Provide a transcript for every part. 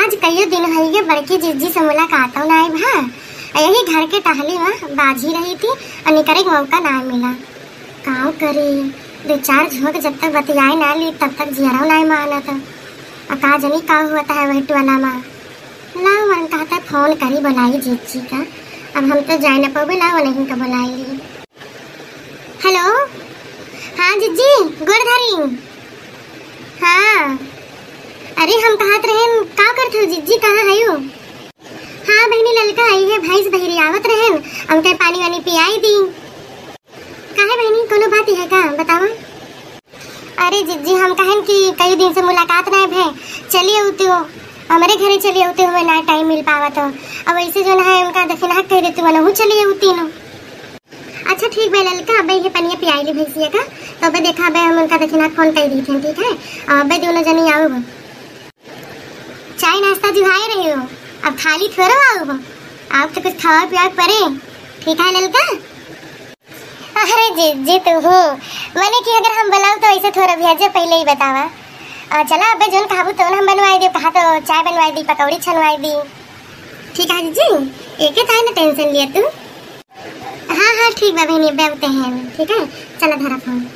आज कई दिन है ये बड़की जीजी से मुलाकात ना आई भा। यही घर के टहली में बाजी रही थी और निकले मौका ना मिला। काव करे दो चार झोंक जब तक बतियाए ना ली तब तक जियरा नहीं माना था। का जनी का हुआ है वही टोला में ला मन कहता फोन करी बुलाई जीजी का। अब हम तो जाए ना पाओगे ला नहीं का बुलाई ली। हेलो हाँ जीजी गुड़ धरी। हाँ अरे हम कहत रहे का करते हो जीजी कहाँ है यू। हाँ बहनी ललका आई है भैंस बहरी आवत रहे हमके पानी वानी पियाई दी। काहे बहनी कोनो बात है का बतावा। अरे जीजी हम कहन कि कई दिन से मुलाकात नहीं भे चलिए उते हो हमारे घरे चलिए उते हुए ना टाइम मिल पावा तो अब ऐसे जो है उनका दक्षिणा कह देते हो चलिए उती नो। अच्छा ठीक है ललका अब ये पनिया पियाई ली भैंसिया का तो अब देखा अब हम उनका दक्षिणा फोन कर दी थी ठीक है। अब दोनों जनी आओ चाय नाश्ता जुहाई रही हो अब खाली थोड़ा आओ आप तो कुछ खावा पिया पड़े ठीक है ललका। अरे जी तो हूँ मैंने कि अगर हम बुलाओ तो ऐसे थोड़ा भेजे पहले ही बतावा। चला अब जोन खाबू तो हम बनवाई दी कहा तो चाय बनवाई दी पकौड़ी छनवाई दी ठीक है जी एक ही ना टेंशन लिए तू। हाँ ठीक है बहनी बेवते हैं ठीक है चला धरा फोन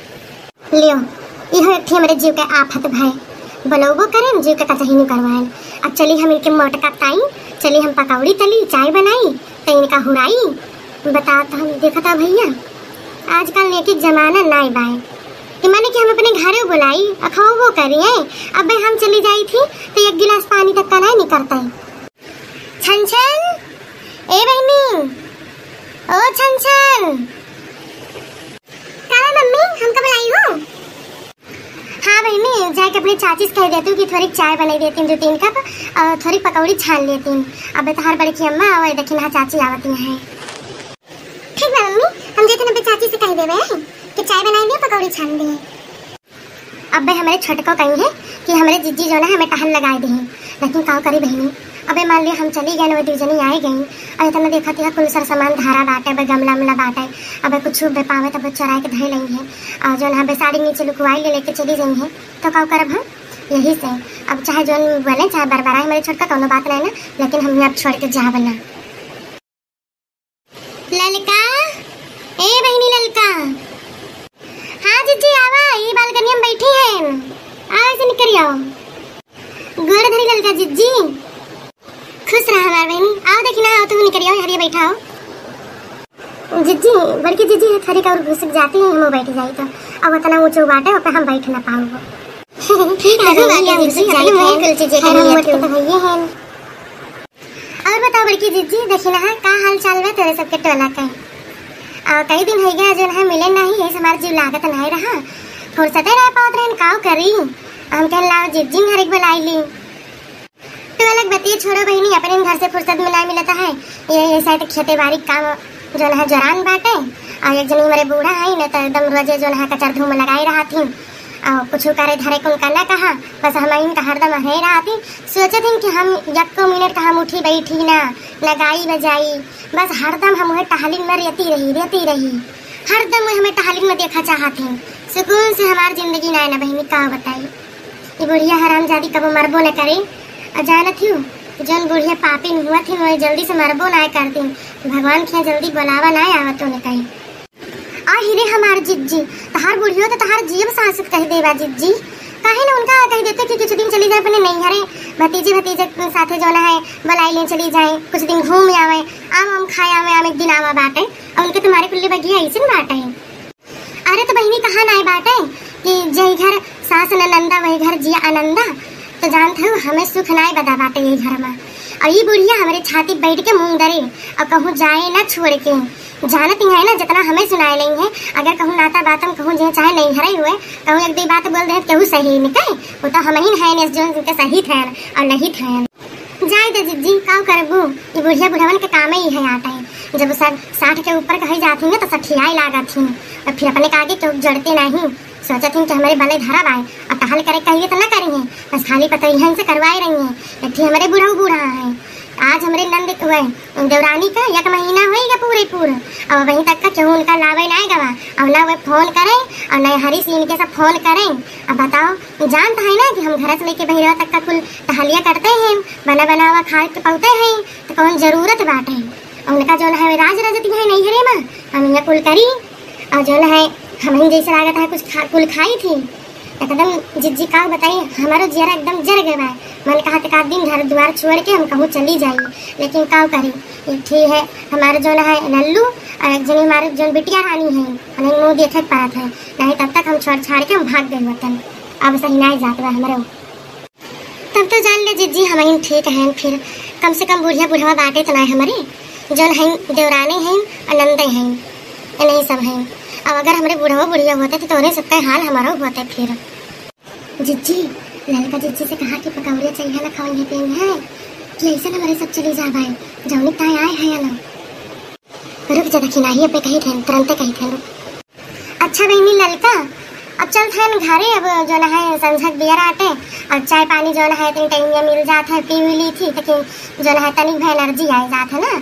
लियो इहो एक हमारे जीव के आफत भाई बलौबो करें जीव के कचही नहीं करवाएं। अब चली हम इनके मोटका ताई चली हम पकौड़ी तली चाय बनाई तो इनका हुराई बता तो हम देखा था भैया आजकल नेकी जमाना नहीं बाय कि मैंने कि हम अपने घरे बुलाई अखाओ वो करिए। अब हम चली जाई थी तो एक गिलास पानी तक का नहीं करता है। छन छन ए बहनी ओ छन छन कहाँ मम्मी हमको बुलाई हो। हाँ बहनी जाके अपनी चाची से कह देती हूँ कि थोड़ी चाय बनाई देती हूँ 2-3 कप और थोड़ी पकौड़ी छान लेती हूँ। अब तो हर बड़की अम्मा और देखिए हाँ चाची आवती है। ठीक है मम्मी हम जाके अपनी चाची से कह देवे कि चाय बनाई दे पकौड़ी छान दे। अब हमारे छोटको कही है कि हमारे जीजी जो है हमें टहल लगाए दी लेकिन का करी बहनी अबे मान लिया हम चली गए वो दूजनी आई गई और इतना देखा थी कुल सर सामान धारा बाटे अब गमला ममला बाटे अब कुछ पावे तब चुरा के धर लेंगे और जो है साड़ी नीचे लुकवाई लेके चली गई है तो का करब हम यही से। अब चाहे जो बोले चाहे बरबरा हमारे छोटका कोनो बात नहीं ना लेकिन हम अब छोड़ के जा बना। ललका ए बहनी ललका। हाँ जीजी आवा ये बालकनी में बैठी है आओ ऐसे निकल आओ गुड़ धरी ललका जीजी खुश रहा हमारे बहनी आओ देखी ना आओ तुम निकल आओ हरिया बैठा हो। जीजी बड़की जीजी है थरी का और घुसक जाती है हम बैठ जाई तो अब इतना ऊंचा बाटे ऊपर हम बैठ ना पाऊंगा। ठीक है जीजी जाई है कुल चीजें करिए तो ये है। और बताओ बड़की जीजी देखी ना का हाल चाल है तेरे सबके टोला का कई दिन हो गया जो है मिले नहीं है हमारे जीव लागत नहीं रहा फुर्सते रह पाओ रहे काव करी हम कह लाओ जीजी घर एक बुलाई ली तो अलग बतिए छोड़ो बहनी अपने घर से फुर्सत में नहीं मिलता है ये ऐसा तो खेती बाड़ी काम जो है जरान बाटे और एक जनी हमारे बूढ़ा है ना तो एकदम रोजे जो है कचर धूम लगाई रहा थी और कुछ करे धरे को उनका ना कहा बस हम इनका हरदम रह रहा थी सोचे थे कि हम यक्को मिनट का हम उठी बैठी ना लगाई बजाई बस हरदम हम वह टहलिन में रहती रही हरदम वह हमें टहलिन में देखा चाहते सुकून से हमारी जिंदगी ना बहनी का बताई ये बुढ़िया हरामजादी कब मरबो न करे अजाना थी जौन बुढ़िया पापी हुआ थी वही जल्दी से मरबो ना करती भगवान के जल्दी बुलावा ना आवत ने कहीं आ हिरे हमार जीजी तहार बुढ़ियो तो तहार जीव सास कह देवा जीजी काहे ना उनका कह देते कि कुछ दिन चली जाए अपने नहीं हरे भतीजे साथे जो है बुलाई ले चली जाए कुछ दिन घूम आवे आम खाए आवे एक दिन आवा बाटे और उनके तुम्हारे कुल्ले बगिया ऐसे बाटे। अरे तो बहनी कहा ना बाटे कि जय घर सास नंदा वही घर जिया आनंदा तो जानते हो हमें सुख नाय बता बाटे यही घर में और ये बुढ़िया हमारे छाती बैठ के मुंह डरे और कहूँ जाए ना छोड़ के जानती है ना जितना हमें सुनाए लेंगे अगर कहूँ नाता बातम कहूँ जो चाहे नहीं हरे हुए कहूँ एक दो बात बोल रहे कहूँ सही निकले वो तो हम ही है जो जिनके सही थे और नहीं थे जाए तो जीजी का करबू ये बुढ़िया बुढ़ावन के काम ही है आता है जब 60 के ऊपर कही जाती है तो सठियाई लागा थी और फिर अपने आगे तो जड़ते नहीं सोचा थी कि हमारे भले धरा आए और टहल करे कहिए तो ना करेंगे बस खाली पता यहाँ से करवाए रही है हमारे बूढ़ा है आज हमरे नंद हुए देवरानी का 1 महीना होएगा पूरा और वहीं तक का क्यों उनका लावे ना गवा और ना वे फोन करें और न हरी सी इनके सब फोन करें। अब बताओ जानता है ना कि हम घर से लेके बहिरवा तक का कुल टहलिया करते हैं, बना बना हुआ खा के पौते हैं, तो कौन जरूरत बाटे। उनका जो है राज रजती है नहीं हरे माँ हम यहाँ कुल करी और जो है हम जैसे लागत है कुछ कुल खाई थी एकदम जिज्जी का बताइए हमारा जरा एकदम जर गया है। मन कहा एक दिन घर द्वार छोड़ के हम कहूँ चली जाइए, लेकिन क्या करी ठीक है हमारे जो है नल्लू और एक जन हमारे जो बिटिया रानी है उन्हें मुँह देखे पाया था नहीं, तब तक हम छोड़ छाड़ के हम भाग गए वतन। अब सही ना जात बा हमारे तब तो जान ले जिज्जी हम ठीक है, फिर कम से कम बुढ़िया बुढ़वा बाटे तो ना हमारे जौन है देवरानी हैं आनंद हैं नहीं सब हैं। अब अगर हमारे बुढ़वा बुढ़िया होते तो उन्हें सबका हाल हमारा होता। फिर जिज्जी ललका जिज्जी से कहा कि पकौड़िया चाहिए ना खाएंगे पियेंगे है कि ऐसा हमारे सब चली जा भाई जौनी ताए आए हैं या ना रुक जा देखी नहीं अब कही थे तुरंत कही थे। अच्छा बहनी ललका अब चल थे घरे अब जो है संझक बियर आटे और चाय पानी जो है तीन टाइम मिल जाता है पी ली थी लेकिन जो है तनिक भी एनर्जी आ जाता है ना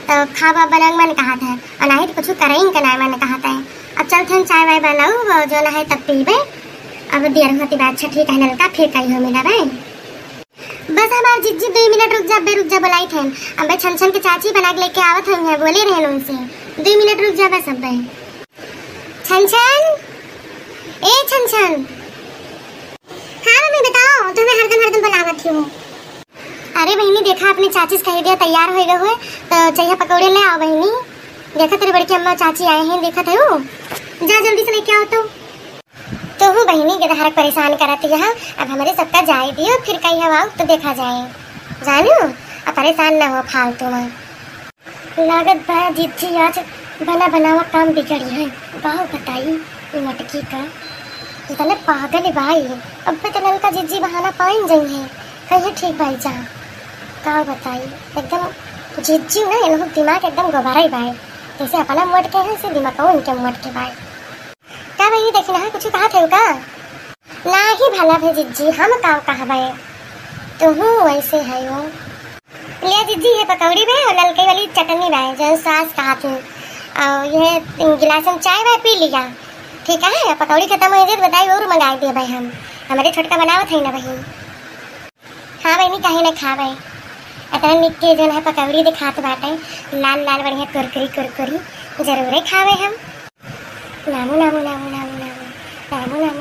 तो खावा बनंग मन कहा था और नहीं तो कुछ करेंगे का ना मन कहा था। अब चल थे चाय वाय बनाऊ जो है तब पीबे अब देर होती बात। अच्छा ठीक है नलका फिर कहीं हो मिला भाई बस हमारे जिज्जी 2 मिनट रुक जा बुलाई थे अब छन छन के चाची बना के लेके आवत हैं बोले रहे उनसे 2 मिनट रुक जा बस। अब छन छन ए छन छन हाँ मम्मी बताओ तो मैं हरदम बनावत हूँ। अरे बहनी देखा अपनी चाची से कह दिया तैयार हो गए हुए तो चाहिए पकौड़े ले आओ बहनी। देखा तेरे बड़की अम्मा चाची आए हैं देखा थे वो जा जल्दी से लेके आओ तो हूँ बहनी के हर परेशान कराती है। अब हमारे सबका जाए दियो फिर कहीं हवा तो देखा जाए जानो अब परेशान न हो फालतू में लागत बा जिज्जी आज बना बनावा काम बिगड़ी है गाँव बताई मटकी का इतने पागल भाई। अब तो नल का जिज्जी बहाना पाइन जाई है कहीं ठीक भाई जा का बताई एकदम जिज्जी ना इन लोग दिमाग एकदम गोबारा ही भाई जैसे अपना मोट के है से दिमाग को उनके मोट के भाई क्या भाई देखना है कुछ कहा थे का ना ही भला भाई जिज्जी हम का कहा भाई तो हूँ वैसे है वो ले जिज्जी है पकौड़ी भाई और ललके वाली चटनी भाई जो सास कहा थे और यह गिलास में चाय भाई पी लिया ठीक है। पकौड़ी खत्म हो जाए बताइए और मंगा दिए भाई हम हमारे छोटका बनावत है ना भाई। हाँ बहनी कहीं ना खा भाई इतना निक्के जो है पकौड़ी दिखाते बाटे लाल लाल बढ़िया कुरकुरी जरूर खावे हम। नामू नामू नामू नामू नामू नामू नामू नामू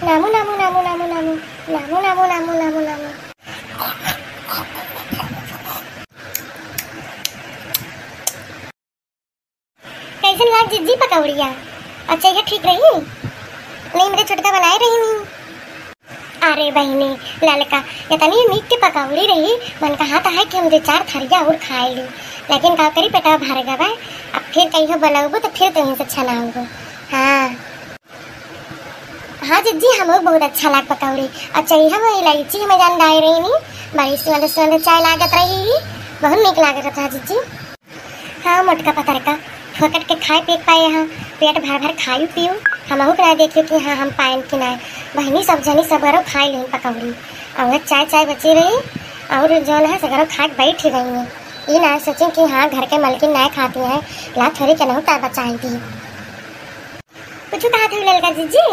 नामू नामू नामू नामू नामू नामू नामू नामू नामू नामू नामू कैसे लाग जिज्जी पकौड़िया अच्छा ये ठीक रही नहीं मेरे छोटका बनाए रही नहीं। अरे बहनी ललका इतनी मीठ की पकौड़ी रही मन कहा था है कि हम 2-4 थरिया और खाए ली लेकिन का करी पेटा भर गवा अब फिर कहीं बनाऊंगो तो फिर कहीं से छनाऊंगो। हाँ जिज्जी हम बहुत अच्छा लाग पकौड़ी अच्छा हम इलायची हमें जान डाल रही नहीं बड़ी सुंदर चाय लागत रही बहुत नीक लागत था जिज्जी। हाँ मोटका पतर का फोकट के खाए पी पाए यहाँ पेट भर खाई पियो हमहू करा देखियो कि हाँ हम पाए कि ना बहनी सब जनी सब घरों खाई ली पकौड़ी और चाय बची रही और जो है सगरों खा के बैठ गई है ये ना सोचें कि हाँ घर के मलकिन ना खाती है ला थोड़ी क्या नहीं बचाई थी कुछ कहा था ललका जीजी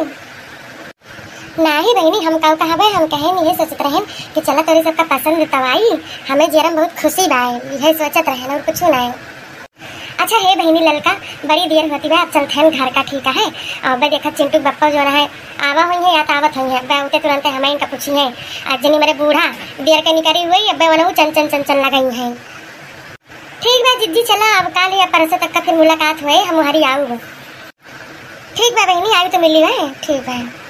ना ही बहनी हम कल कहा भाई हम कहे नहीं सोचते रहे कि चला तेरे सबका पसंद दवाई हमें जेरम बहुत खुशी बाय यही सोचत रहे और कुछ ना। अच्छा है बहनी ललका बड़ी देर होती है अब चलते हैं घर का ठीक है। और मैं देखा चिंटू बप्पा जो है आवा हुई है या तावत हुई है मैं उठे तुरंत हमें इनका पूछी है आज जनी मेरे बूढ़ा देर के निकली हुई अब वो चंचन लगाई है। ठीक है जिज्जी चला अब कल या परसों तक का फिर मुलाकात हुए हम हमारी आऊँगा। ठीक है बहनी आई तो मिली है ठीक है।